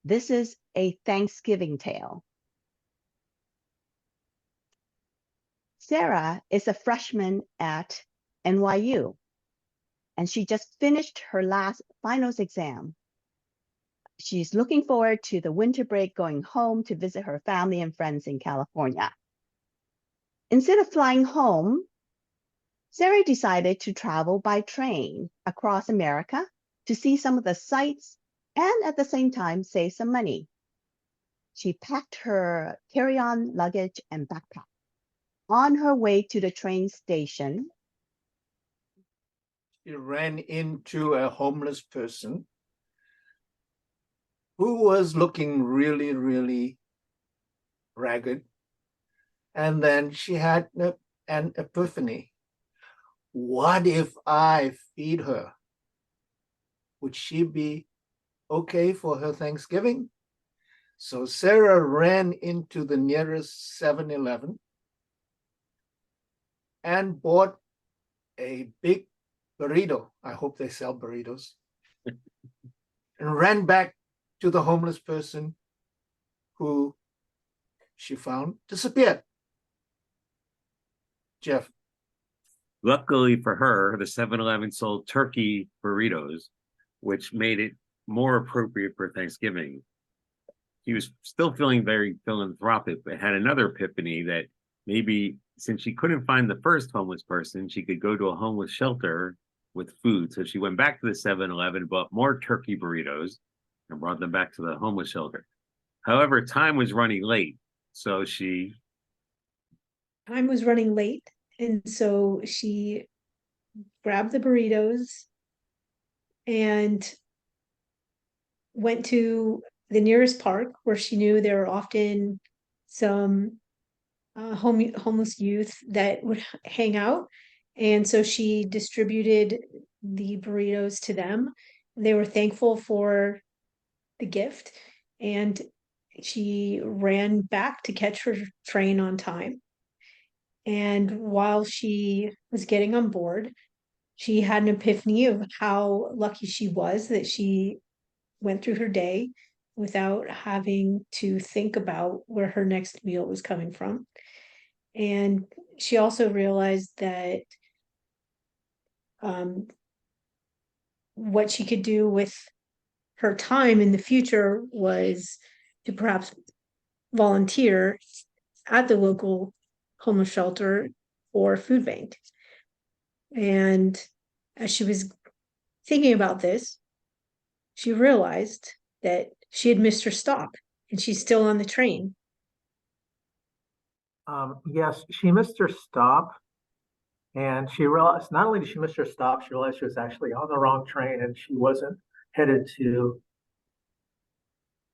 This is a Thanksgiving tale. Sara is a freshman at NYU, and she just finished her last finals exam. She's looking forward to the winter break, going home to visit her family and friends in California. Instead of flying home, Sara decided to travel by train across America to see some of the sights and at the same time save some money. She packed her carry-on luggage and backpack. On her way to the train station, she ran into a homeless person who was looking really, really ragged. And then she had an epiphany. What if I feed her? Would she be okay for her Thanksgiving? So Sara ran into the nearest 7-Eleven and bought a big burrito. I hope they sell burritos. And ran back to the homeless person who she found disappeared. Jeff. Luckily for her, the 7-Eleven sold turkey burritos, which made it more appropriate for Thanksgiving. He was still feeling very philanthropic, but had another epiphany that maybe since she couldn't find the first homeless person, she could go to a homeless shelter with food. So she went back to the 7-Eleven, bought more turkey burritos, and brought them back to the homeless shelter. However, time was running late, so time was running late, and so she grabbed the burritos and went to the nearest park where she knew there were often some homeless youth that would hang out. And so she distributed the burritos to them. They were thankful for the gift, and she ran back to catch her train on time. And while she was getting on board, she had an epiphany of how lucky she was that she went through her day without having to think about where her next meal was coming from. And she also realized that what she could do with her time in the future was to perhaps volunteer at the local homeless shelter or food bank. And as she was thinking about this, she realized that she had missed her stop and she's still on the train. Yes, she missed her stop, and she realized not only did she miss her stop, she realized she was actually on the wrong train and she wasn't headed to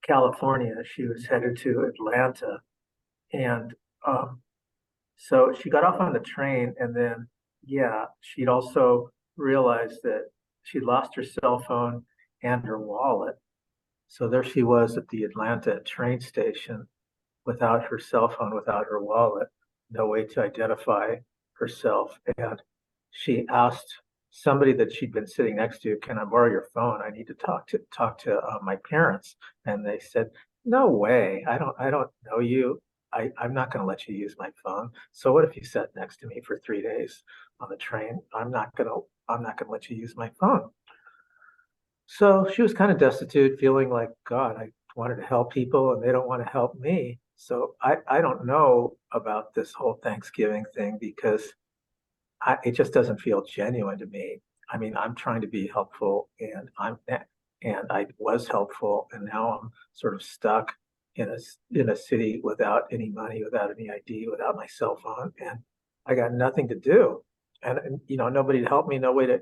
California. She was headed to Atlanta. And so she got off on the train, and then, yeah, she'd also realized that she'd lost her cell phone and her wallet. So there she was at the Atlanta train station without her cell phone, without her wallet, no way to identify herself. And she asked somebody that she'd been sitting next to, "Can I borrow your phone? I need to talk to my parents." And they said, "No way. I don't know you. I'm not going to let you use my phone. So what if you sat next to me for 3 days on the train? I'm not going to let you use my phone." So she was kind of destitute, feeling like, God, I wanted to help people and they don't want to help me. So I don't know about this whole Thanksgiving thing because it just doesn't feel genuine to me. I mean, I'm trying to be helpful, and I was helpful, and now I'm sort of stuck in a city without any money, without any ID, without my cell phone, and I got nothing to do. And nobody to help me, no way to,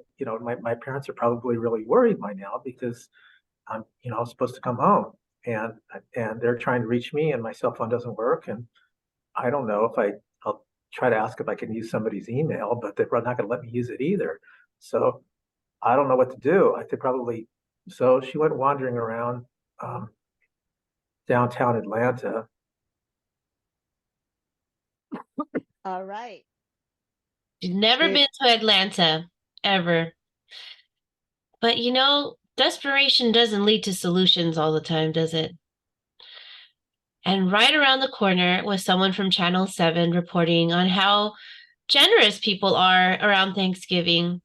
my parents are probably really worried by now because I'm supposed to come home, and they're trying to reach me and my cell phone doesn't work. And I don't know if I'll try to ask if I can use somebody's email, but they're not going to let me use it either. So I don't know what to do. So she went wandering around downtown Atlanta. all right. She's never been to Atlanta, ever. But desperation doesn't lead to solutions all the time, does it? And right around the corner was someone from Channel 7 reporting on how generous people are around Thanksgiving.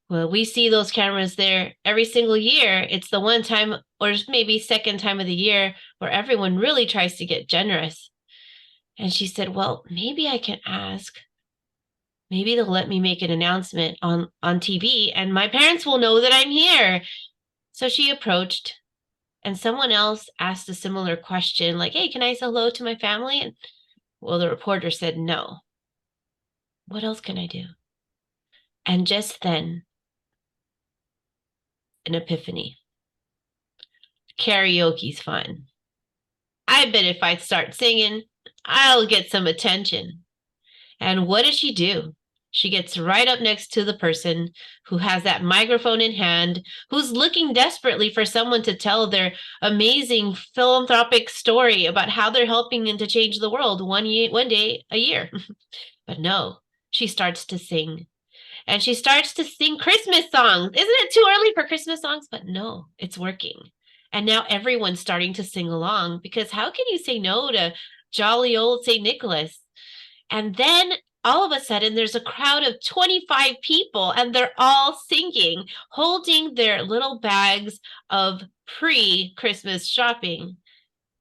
Well, we see those cameras there every single year. It's the one time, or maybe second time of the year, where everyone really tries to get generous. And she said, well, maybe I can ask. Maybe they'll let me make an announcement on TV and my parents will know that I'm here. So she approached, and someone else asked a similar question, like, hey, can I say hello to my family? And well, the reporter said, no. What else can I do? And just then, an epiphany. Karaoke's fun. I bet if I start singing, I'll get some attention. And what does she do? She gets right up next to the person who has that microphone in hand, who's looking desperately for someone to tell their amazing philanthropic story about how they're helping to change the world one day a year. But no, she starts to sing. And she starts to sing Christmas songs. Isn't it too early for Christmas songs? But no, it's working. And now everyone's starting to sing along, because how can you say no to jolly old St. Nicholas? And then all of a sudden there's a crowd of 25 people and they're all singing, holding their little bags of pre-Christmas shopping.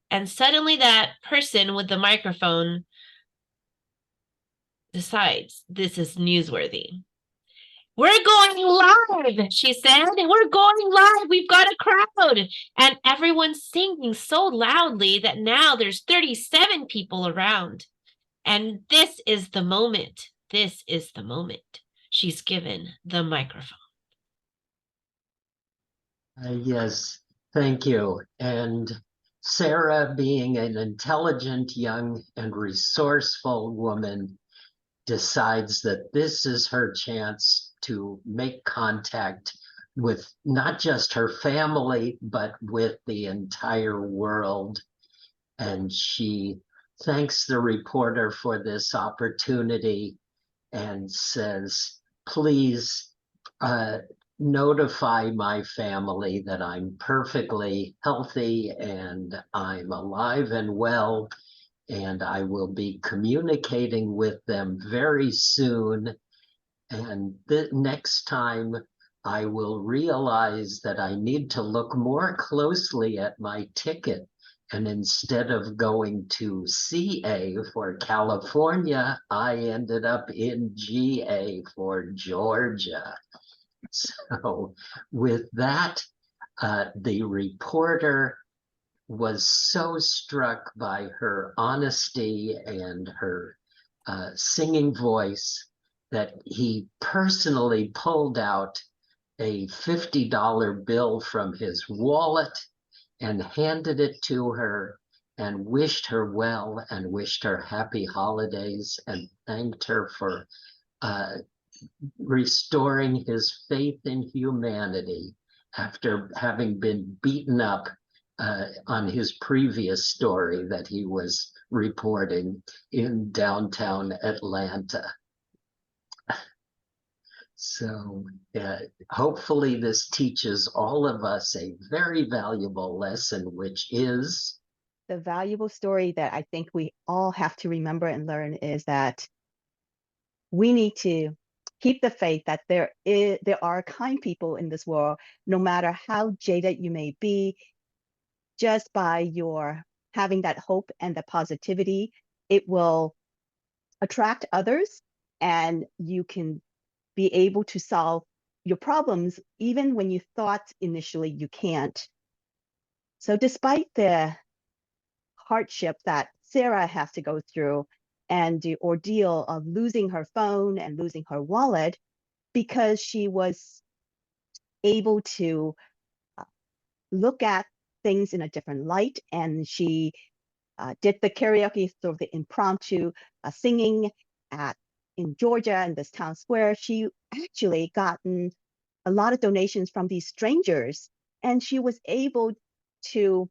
And suddenly that person with the microphone decides this is newsworthy. We're going live, she said. We're going live. We've got a crowd. And everyone's singing so loudly that now there's 37 people around. And this is the moment. This is the moment. She's given the microphone. Yes, thank you. And Sara, being an intelligent, young, and resourceful woman, decides that this is her chance to make contact with not just her family, but with the entire world. And she thanks the reporter for this opportunity and says, please notify my family that I'm perfectly healthy and I'm alive and well, and I will be communicating with them very soon. And the next time I will realize that I need to look more closely at my ticket. And instead of going to CA for California, I ended up in GA for Georgia. So with that, the reporter was so struck by her honesty and her singing voice that he personally pulled out a $50 bill from his wallet and handed it to her and wished her well and wished her happy holidays and thanked her for restoring his faith in humanity after having been beaten up on his previous story that he was reporting in downtown Atlanta. So hopefully this teaches all of us a very valuable lesson, which is the valuable story that I think we all have to remember and learn is that we need to keep the faith that there are kind people in this world, no matter how jaded you may be. Just by your having that hope and the positivity, it will attract others, and you can be able to solve your problems even when you thought initially you can't. So despite the hardship that Sara has to go through and the ordeal of losing her phone and losing her wallet, because she was able to look at things in a different light, and she did the karaoke, sort of the impromptu singing in Georgia in this town square. She actually gotten a lot of donations from these strangers, and she was able to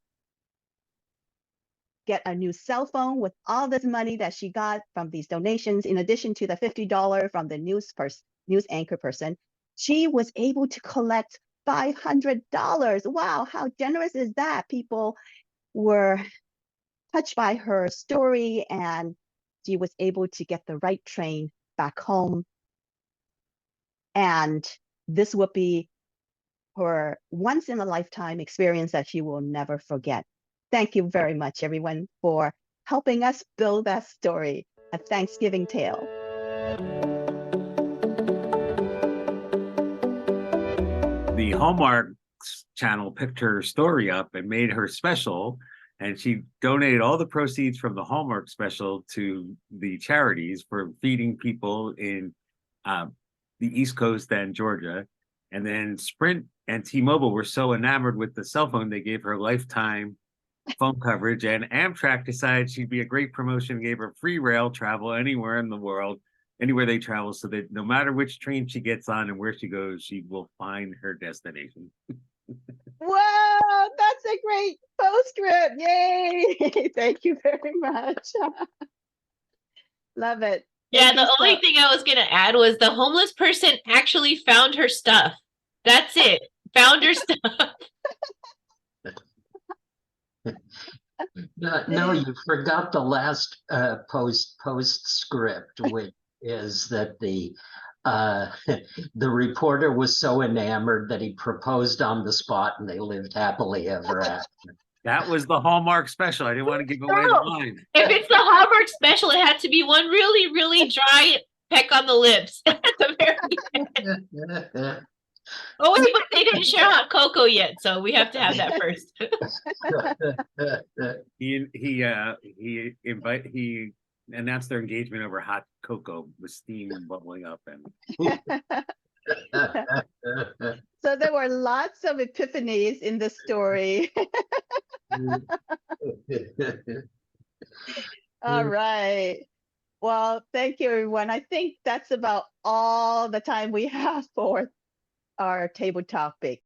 get a new cell phone with all this money that she got from these donations, in addition to the $50 from the news anchor person. She was able to collect $500. Wow, how generous is that? People were touched by her story, and she was able to get the right train back home. And this would be her once in a lifetime experience that she will never forget. Thank you very much, everyone, for helping us build that story, A Thanksgiving Tale. The Hallmark channel picked her story up and made her special, and she donated all the proceeds from the Hallmark special to the charities for feeding people in the East Coast and Georgia. And then Sprint and T-Mobile were so enamored with the cell phone, they gave her lifetime phone coverage, and Amtrak decided she'd be a great promotion, gave her free rail travel anywhere in the world, anywhere they travel, so that no matter which train she gets on and where she goes, she will find her destination. Wow, that's a great postscript. Yay. Thank you very much. Love it. Yeah, Thank you the only so- thing I was going to add was the homeless person actually found her stuff. That's it. Found her stuff. No, you forgot the last postscript, which is that the reporter was so enamored that he proposed on the spot, and they lived happily ever after. That was the Hallmark special. I didn't want to give away the No. line. If it's the Hallmark special, it had to be one really, really dry peck on the lips at the very end. Oh, wait, but they didn't share hot cocoa yet, so we have to have that first. He announced their engagement over hot cocoa with steam bubbling up, and So there were lots of epiphanies in the story. All right. Well, thank you, everyone. I think that's about all the time we have for our table topic.